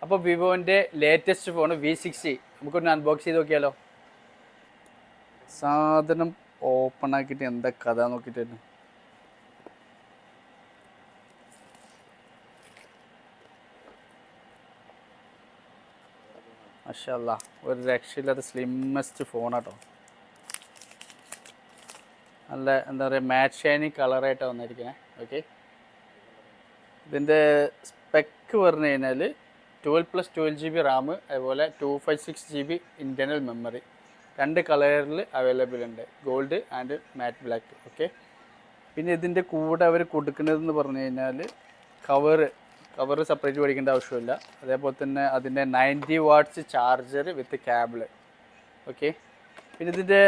അപ്പോൾ വിവോൻ്റെ latest phone V60 നമുക്കൊന്ന് unbox ചെയ്ത് നോക്കിയാലോ. സാധനം ഓപ്പൺ ആക്കിയിട്ട് എന്താ കഥ നോക്കിയിട്ടായിരുന്നു. മാഷാല്ലാ, ഒരു രക്ഷയില്ലാത്ത സ്ലിമ്മസ്റ്റ് ഫോണാട്ടോ. നല്ല എന്താ പറയുക, മാറ്റ് ഷൈനിങ് കളറായിട്ടാണ് വന്നിരിക്കുന്നത്. ഓക്കെ, ഇതിൻ്റെ സ്പെക്ക് പറഞ്ഞു കഴിഞ്ഞാൽ 12+12 GB റാം, അതുപോലെ 256 GB ഇൻറ്റർണൽ മെമ്മറി. 2 കളറിൽ അവൈലബിൾ ഉണ്ട്, gold and mat black. Okay, പിന്നെ ഇതിൻ്റെ കൂടെ അവർ കൊടുക്കുന്നതെന്ന് പറഞ്ഞു കഴിഞ്ഞാൽ കവറ് സെപ്പറേറ്റ് മേടിക്കേണ്ട ആവശ്യമില്ല. അതേപോലെ തന്നെ അതിൻ്റെ 90 വാട്ട്സ് ചാർജർ വിത്ത് കേബിൾ. ഓക്കെ, പിന്നെ ഇതിൻ്റെ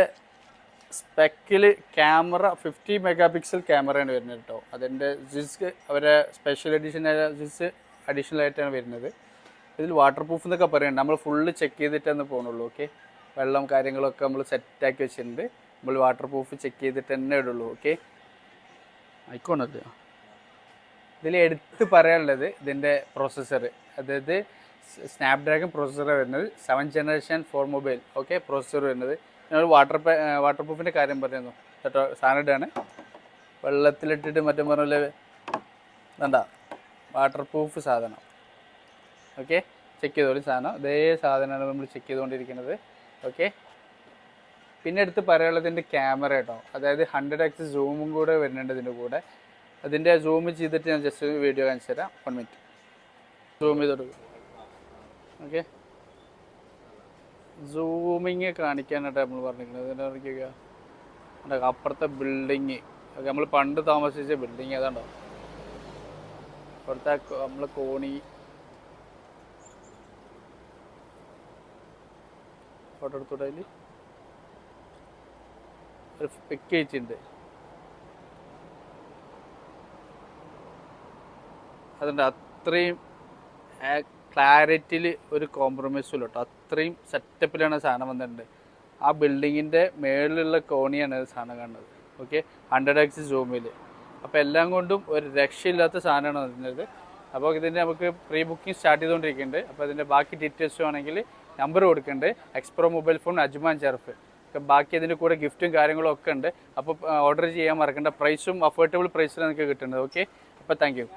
സ്പെക്കിൽ ക്യാമറ 50 മെഗാ പിക്സൽ ക്യാമറയാണ് വരുന്നത് കേട്ടോ. അതിൻ്റെ ജിസ് അവരെ സ്പെഷ്യൽ എഡിഷനായ ജിസ് അഡീഷണൽ ആയിട്ടാണ് വരുന്നത്. ഇതിൽ വാട്ടർ പ്രൂഫ് എന്നൊക്കെ പറയുന്നുണ്ട്. നമ്മൾ ഫുള്ള് ചെക്ക് ചെയ്തിട്ടേ പോകുന്നുള്ളൂ. ഓക്കെ, വെള്ളം കാര്യങ്ങളൊക്കെ നമ്മൾ സെറ്റാക്കി വെച്ചിട്ടുണ്ട്. നമ്മൾ വാട്ടർ പ്രൂഫ് ചെക്ക് ചെയ്തിട്ട് തന്നെ ഇടുള്ളൂ. ഓക്കെ, ആയിക്കോണല്ലോ. ഇതിൽ എടുത്ത് പറയാനുള്ളത് ഇതിൻ്റെ പ്രോസസ്സർ, അതായത് സ്നാപ്ഡ്രാഗൺ പ്രോസസ്സറാണ് വരുന്നത്. 7th generation 4 mobile. Okay, processor വരുന്നത്. ഞാൻ വാട്ടർ പ്രൂഫിൻ്റെ കാര്യം പറയുന്നു കേട്ടോ. സാധനം ഇട്ടാണ് വെള്ളത്തിലിട്ടിട്ട് മറ്റും പറഞ്ഞ വേണ്ട, വാട്ടർ പ്രൂഫ് സാധനം. ഓക്കെ, ചെക്ക് ചെയ്തോളൂ സാധനം. ഇതേ സാധനമാണ് നമ്മൾ ചെക്ക് ചെയ്തുകൊണ്ടിരിക്കുന്നത്. ഓക്കെ, പിന്നെ എടുത്ത് പറയാനുള്ളതിൻ്റെ ക്യാമറ കേട്ടോ. അതായത് 100x സൂമും കൂടെ വരുന്നുണ്ട് ഇതിൻ്റെ കൂടെ. അതിൻ്റെ സൂം ചെയ്തിട്ട് ഞാൻ ജസ്റ്റ് വീഡിയോ കാണിച്ചു തരാം. 1 മിനിറ്റ് സൂം ചെയ്ത് കൊടുക്കും. ഓക്കെ, സൂമിങ് കാണിക്കാനായിട്ട് നമ്മൾ പറഞ്ഞിരിക്കുന്നത്. ഇതിൻ്റെ നോക്കിയൊക്കെ അപ്പുറത്തെ ബിൽഡിങ്, നമ്മൾ പണ്ട് താമസിച്ച ബിൽഡിങ് ഏതാണ്ടോ അപ്പുറത്തെ നമ്മൾ കോണി. ഫോട്ടോ എടുത്തോട്ടെ. അതിൽ ഒരു പിക്ക് വെച്ചിട്ടുണ്ട്. അതുകൊണ്ട് അത്രയും ക്ലാരിറ്റിയിൽ ഒരു കോംപ്രമൈസും ഇല്ല കേട്ടോ. അത്രയും സെറ്റപ്പിലാണ് സാധനം വന്നിട്ടുണ്ട്. ആ ബിൽഡിങ്ങിൻ്റെ മേളിലുള്ള കോണിയാണ് സാധനം കാണുന്നത്. Okay, 100x സൂമിൽ. അപ്പോൾ എല്ലാം കൊണ്ടും ഒരു രക്ഷയില്ലാത്ത സാധനമാണ് വരുന്നത്. അപ്പോൾ ഇതിൻ്റെ നമുക്ക് പ്രീ ബുക്കിംഗ് സ്റ്റാർട്ട് ചെയ്തുകൊണ്ടിരിക്കുന്നുണ്ട്. അപ്പോൾ ഇതിൻ്റെ ബാക്കി ഡീറ്റെയിൽസ് വേണമെങ്കിൽ നമ്പർ കൊടുക്കുന്നുണ്ട്. എക്സ്പ്രോ മൊബൈൽ ഫോൺ അജ്മാൻ ചെറുഫ്. ബാക്കി അതിൻ്റെ കൂടെ ഗിഫ്റ്റും കാര്യങ്ങളും ഒക്കെ ഉണ്ട്. അപ്പോൾ ഓർഡർ ചെയ്യാൻ മറക്കണ്ട. പ്രൈസും അഫോർഡബിൾ പ്രൈസിലാണ് നിങ്ങൾക്ക് കിട്ടുന്നത്. ഓക്കെ, അപ്പോൾ താങ്ക് യു.